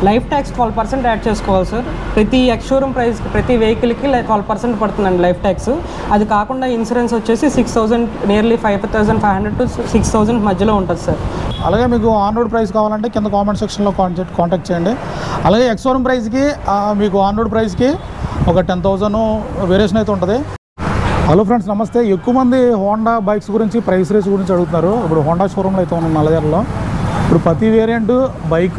Life tax 12% add చేసుకోవాలి sir. ప్రతి ex showroom ప్రైస్కి ప్రతి వెహికల్కి 12% పడుతుందండి లైఫ్ ట్యాక్స్. అది కాకుండా ఇన్సూరెన్స్ వచ్చేసి 6,000 నియర్లీ 5,500 to 6,000 మధ్యలో ఉంటుంది సార్. అలాగే మీకు ఆన్ రోడ్ ప్రైస్ కావాలంటే కింద కామెంట్ సెక్షన్లో కాంటాక్ట్ చేయండి. అలాగే ఎక్స్ షోరూమ్ ప్రైస్కి మీకు ఆన్ రోడ్ ప్రైస్కి ఒక 10,000 వేరియేషన్ అయితే ఉంటుంది. హలో ఫ్రెండ్స్, నమస్తే. ఎక్కువ మంది హోండా బైక్స్ గురించి ప్రైస్ రేస్ గురించి అడుగుతున్నారు. ఇప్పుడు హోండా షోరూమ్లో అయితే ఉన్నాం నల్లజర్లో. ఇప్పుడు ప్రతి variant bike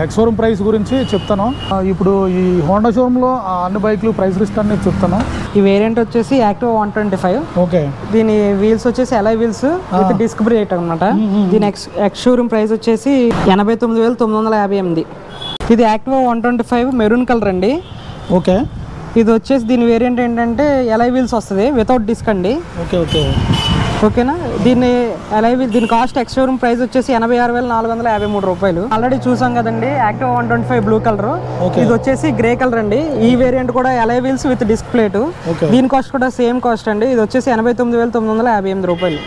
ex showroom price గురించి చెప్తాను. ఇప్పుడు ఈ హోండా షోరూంలో అన్ని బైక్లు ప్రైస్ లిస్ట్ అన్ని చెప్తాను. ఈ వేరియంట్ వచ్చేసి యాక్టివా 125. ఓకే. దీని వీల్స్ వచ్చేసి alloy wheels with disc brake అనమాట. దీని ఎక్స్ షోరూమ్ ప్రైస్ వచ్చేసి 89,958. ఇది యాక్టివా 125 మెరూన్ కలర్ అండి. ఓకే. ఇది వచ్చేసి దీని వేరియంట్ ఏంటంటే అలాయ్ వీల్స్ వస్తుంది వితౌట్ డిస్క్ అండి. ఓకే ఓకే ఓకేనా. దీని కాస్ట్ ఎక్స్ షోరూమ్ ప్రైస్ వచ్చేసి 86,453 రూపాయలు. ఆల్రెడీ చూసాం కదండి యాక్టివా 125 బ్లూ కలర్. ఇది వచ్చేసి గ్రే కలర్ అండి. ఈ వేరియంట్ కూడా alloy wheels with disc plate. దీని కాస్ట్ కూడా సేమ్ కాస్ట్ అండి. ఇది వచ్చేసి 89,958 రూపాయలు.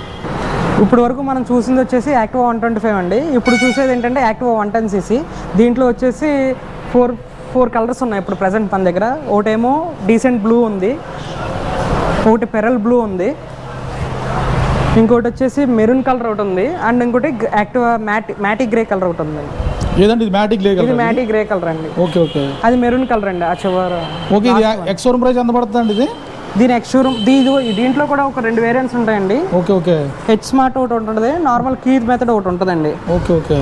ఇప్పుడు వరకు మనం చూసింది వచ్చేసి యాక్టివా 125 అండి. ఇప్పుడు చూసేది ఏంటంటే యాక్టివా 110cc. దీంట్లో వచ్చేసి ఫోర్ కలర్స్ ఉన్నాయి ఇప్పుడు ప్రజెంట్ మన దగ్గర. ఒకటేమో డీసెంట్ బ్లూ ఉంది, ఒకటి పెరల్ బ్లూ ఉంది, ఇంకోటి వచ్చేసి మెరూన్ కలర్ ఒకటి ఉంది, అండ్ ఇంకోటి యాక్టివా మ్యాటీ గ్రే కలర్ ఒకటి ఉంది. ఏదండి ఇది? Matte grey colour. ఇది మ్యాటీ గ్రే కలర్ అండి. Okay okay. అది మెరూన్ కలర్ అండి. ఆ చివర. ఓకే. ఇది ఎక్స్ షోరూమ్ ప్రైస్ ఎంత పడుతుంది అండి? దీని ఎక్స్ షోరూమ్ దీంట్లో కూడా ఒక 2 వేరియంట్స్ ఉంటాయండి. Okay okay. హెచ్ స్మార్ట్ ఒకటి ఉంటుంది, నార్మల్ కీ మెథడ్ ఒకటి ఉంటుందండి. Okay okay.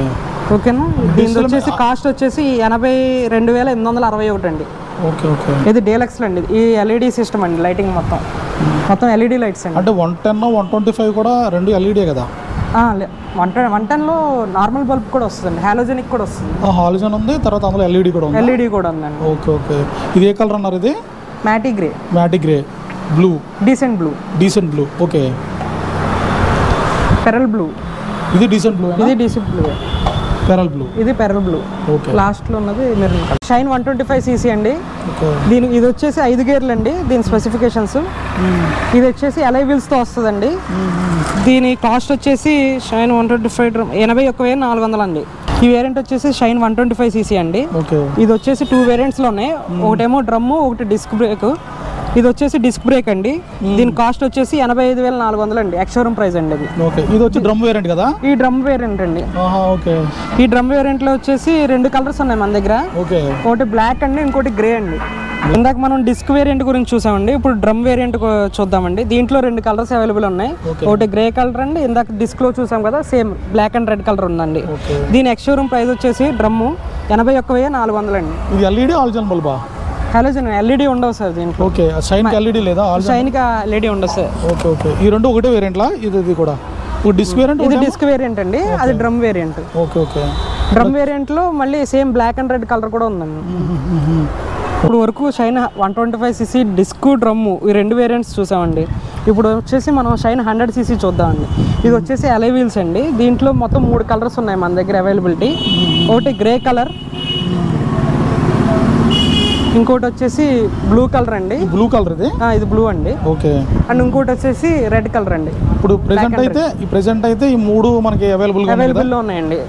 ఓకేనా. దీని వచ్చేసి కాస్ట్ వచ్చేసి 82,861 అండి. Okay okay. ఇది డీలక్స్ అండి. ఈ ఎల్ఈడి సిస్టమ్ అండి. లైటింగ్ మొత్తం ఎల్ఈడి లైట్స్ అండి. అంటే 110 125 కూడా రెండు ఎల్ఈడి కదా? 110లో నార్మల్ బల్బ్ కూడా వస్తుంది, హాలోజెనిక్ కూడా వస్తుంది. హాలోజన్ ఉంది, తర్వాత అందులో ఎల్ఈడి కూడా ఉంది. ఎల్ఈడి కూడా ఉందండి. Okay okay. ఇది ఏ కలర్ అన్నారు? ఇది matte grey. Matte grey blue. Decent blue. Okay. Pearl blue. ఇది డీసెంట్ బ్లూ. ఇది డీసెంట్ బ్లూ. Pearl blue. ఇది పెరల్ బ్లూ. ఓకే. లాస్ట్ లో ఉన్నది మెరూన్ కలర్. షైన్ 125cc అండి. ఇది వచ్చేసి 5 గేర్లు అండి. దీని స్పెసిఫికేషన్స్. ఇది వచ్చేసి అలాయ్ వీల్స్ తో వస్తుందండి. దీని కాస్ట్ వచ్చేసి షైన్ 125 81,400 అండి. ఈ వేరియంట్ వచ్చేసి షైన్ 125cc అండి. ఇది వచ్చేసి 2 వేరియంట్స్ లో ఉన్నాయి. ఒకటేమో డ్రమ్ము, ఒకటి డిస్క్ బ్రేక్. ఇది వచ్చేసి డిస్క్ బ్రేక్ అండి. దీని కాస్ట్ వచ్చేసి 85,400 అండి. ఎక్స్ షోరూమ్ ప్రైస్ అండి ఇది. ఇది వచ్చి డ్రమ్ వేరియంట్ కదా? ఈ డ్రమ్ వేరియంట్ అండి. ఓకే. ఈ డ్రమ్ వేరియంట్ లో వచ్చేసి 2 కలర్స్ ఉన్నాయి మన దగ్గర. ఓకే. ఒకటి బ్లాక్ అండి, ఇంకోటి గ్రే అండి. ఇందాక మనం డిస్క్ వేరియంట్ గురించి చూసామండి. ఇప్పుడు డ్రమ్ వేరియంట్ చూద్దామండి. దీంట్లో 2 కలర్స్ అవైలబుల్ ఉన్నాయి. ఒకటి గ్రే కలర్ అండి, ఇందాక డిస్క్ లో చూసాం కదా same black and red colour ఉందండి. దీని ఎక్స్ షోరూమ్ ప్రైస్ వచ్చేసి డ్రమ్ 81,400 అండి. ఇది ఎల్ఈడి హాలోజన్ బల్బా? హాలోజన్. ఎల్ఈడి ఉండవు సార్ దీంట్లో. ఓకే. షైన్ కి ఎల్ఈడి లేదా? షైన్ కి ఎల్ఈడి ఉండదు సార్. Okay okay. ఈ రెండు ఒకటే వేరియంట్ లా? ఇది కూడా డిస్క్ వేరియంట్. ఇది డిస్క్ వేరియంట్ అండి, అది drum variant. Okay okay. Drum variant లో మళ్ళీ same black and red colour కూడా ఉందండి. ఇప్పుడు వరకు షైన్ 125cc డిస్క్ డ్రమ్ము ఈ 2 వేరియంట్స్ చూసామండి. ఇప్పుడు వచ్చేసి మనం షైన్ 100cc చూద్దామండి. ఇది వచ్చేసి అలాయ్ వీల్స్ అండి. దీంట్లో మొత్తం 3 కలర్స్ ఉన్నాయి మన దగ్గర అవైలబిలిటీ. ఒకటి గ్రే కలర్, ఇంకోటి వచ్చేసి బ్లూ కలర్ అండి. బ్లూ కలర్ ఇది బ్లూ అండి. ఓకే. అండ్ ఇంకోటి వచ్చేసి రెడ్ కలర్ అండి. ఇప్పుడు ప్రెజెంట్ అయితే ఈ 3 మనకి అవైలబుల్ లో ఉన్నాయండి.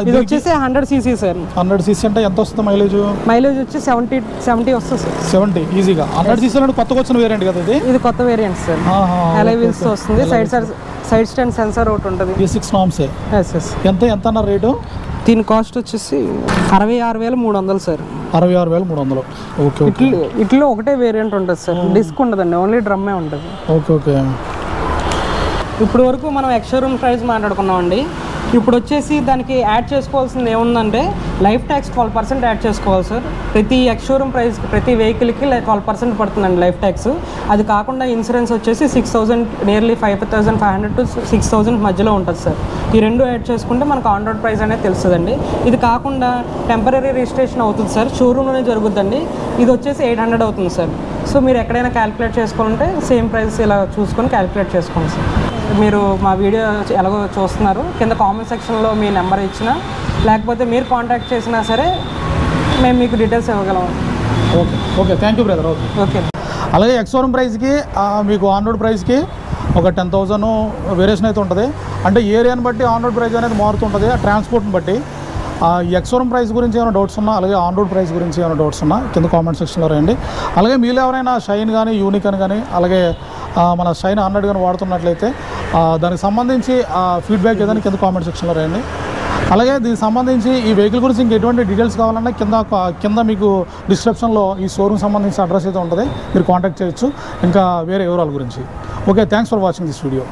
ఇది వచ్చేసి 100cc సార్. 100cc అంటే ఎంత వస్తుంది మైలేజ్? మైలేజ్ వచ్చి 70 వస్తుంది సార్. 70 ఈజీగా. 100cc అంటే కొత్తగా వచ్చిన వేరియంట్ కదా ఇది? ఇది కొత్త వేరియంట్ సార్. అలాయ్ వీల్స్ వస్తుంది. సైడ్ స్టాండ్ సెన్సార్ ఒకటి ఉంటుంది. E6 norms. ఎంత అన్నారు రేటు? దీని కాస్ట్ వచ్చేసి 66,300 సార్. 66,300. Okay okay. ఇట్లో ఒకటే వేరియంట్ ఉంటుంది సార్, డిస్క్ ఉండదండి, ఓన్లీ డ్రమ్మే ఉంటుంది. Okay okay. ఇప్పుడు వరకు మనం ఎక్స్ షోరూమ్ ప్రైస్ మాట్లాడుకున్నాం అండి. ఇప్పుడు వచ్చేసి దానికి యాడ్ చేసుకోవాల్సింది ఏముందంటే లైఫ్ ట్యాక్స్ 12% యాడ్ చేసుకోవాలి సార్. ప్రతి ఎక్స్ షోరూమ్ ప్రైస్ ప్రతి వెహికల్కి 12% పడుతుందండి లైఫ్ ట్యాక్స్. అది కాకుండా ఇన్సూరెన్స్ వచ్చేసి 6,000 నియర్లీ 5,500 to 6,000 మధ్యలో ఉంటుంది సార్. ఈ 2 యాడ్ చేసుకుంటే మనకు ఆన్ రోడ్ ప్రైస్ అనేది తెలుస్తుందండి. ఇది కాకుండా టెంపరీ రిజిస్ట్రేషన్ అవుతుంది సార్, షోరూమ్లోనే జరుగుతుందండి. ఇది వచ్చేసి 800 అవుతుంది సార్. సో మీరు ఎక్కడైనా క్యాలిక్యులేట్ చేసుకోవాలంటే సేమ్ ప్రైస్ ఇలా చూసుకొని క్యాలిక్యులేట్ చేసుకోండి సార్. మీరు మా వీడియో ఎలాగో చూస్తున్నారు, కింద కామెంట్ సెక్షన్లో మీ నెంబర్ ఇచ్చినా లేకపోతే మీరు కాంటాక్ట్ చేసినా సరే మేము మీకు డీటెయిల్స్ ఇవ్వగలం. Okay okay. Thank you brother. Okay. అలాగే ఎక్స్ షోరూమ్ ప్రైస్కి మీకు ఆన్ రోడ్ ప్రైస్కి ఒక 10,000 వేరియేషన్ అయితే ఉంటుంది. అంటే ఏరియాని బట్టి ఆన్ రోడ్ ప్రైస్ అనేది మారుతుంటుంది, ఆ ట్రాన్స్పోర్ట్ని బట్టి. ఎక్స్ షోరూమ్ ప్రైస్ గురించి ఏమైనా డౌట్స్ ఉన్నా, అలాగే ఆన్ రోడ్ ప్రైస్ గురించి ఏమైనా డౌట్స్ ఉన్నా కింద కామెంట్ సెక్షన్లో రాయండి. అలాగే మీరు ఎవరైనా షైన్ కానీ యూనిక్ అని కానీ అలాగే మన షైన్ 100 కానీ వాడుతున్నట్లయితే దానికి సంబంధించి ఫీడ్బ్యాక్ ఏదైనా కింద కామెంట్ సెక్షన్లో రాయండి. అలాగే దీనికి సంబంధించి ఈ వెహికల్ గురించి ఇంక ఎటువంటి డీటెయిల్స్ కావాలన్నా కింద మీకు డిస్క్రిప్షన్లో ఈ షోరూమ్ సంబంధించిన అడ్రస్ అయితే ఉంటుంది, మీరు కాంటాక్ట్ చేయొచ్చు ఇంకా వేరే వివరాల గురించి. Okay, thanks for watching this video.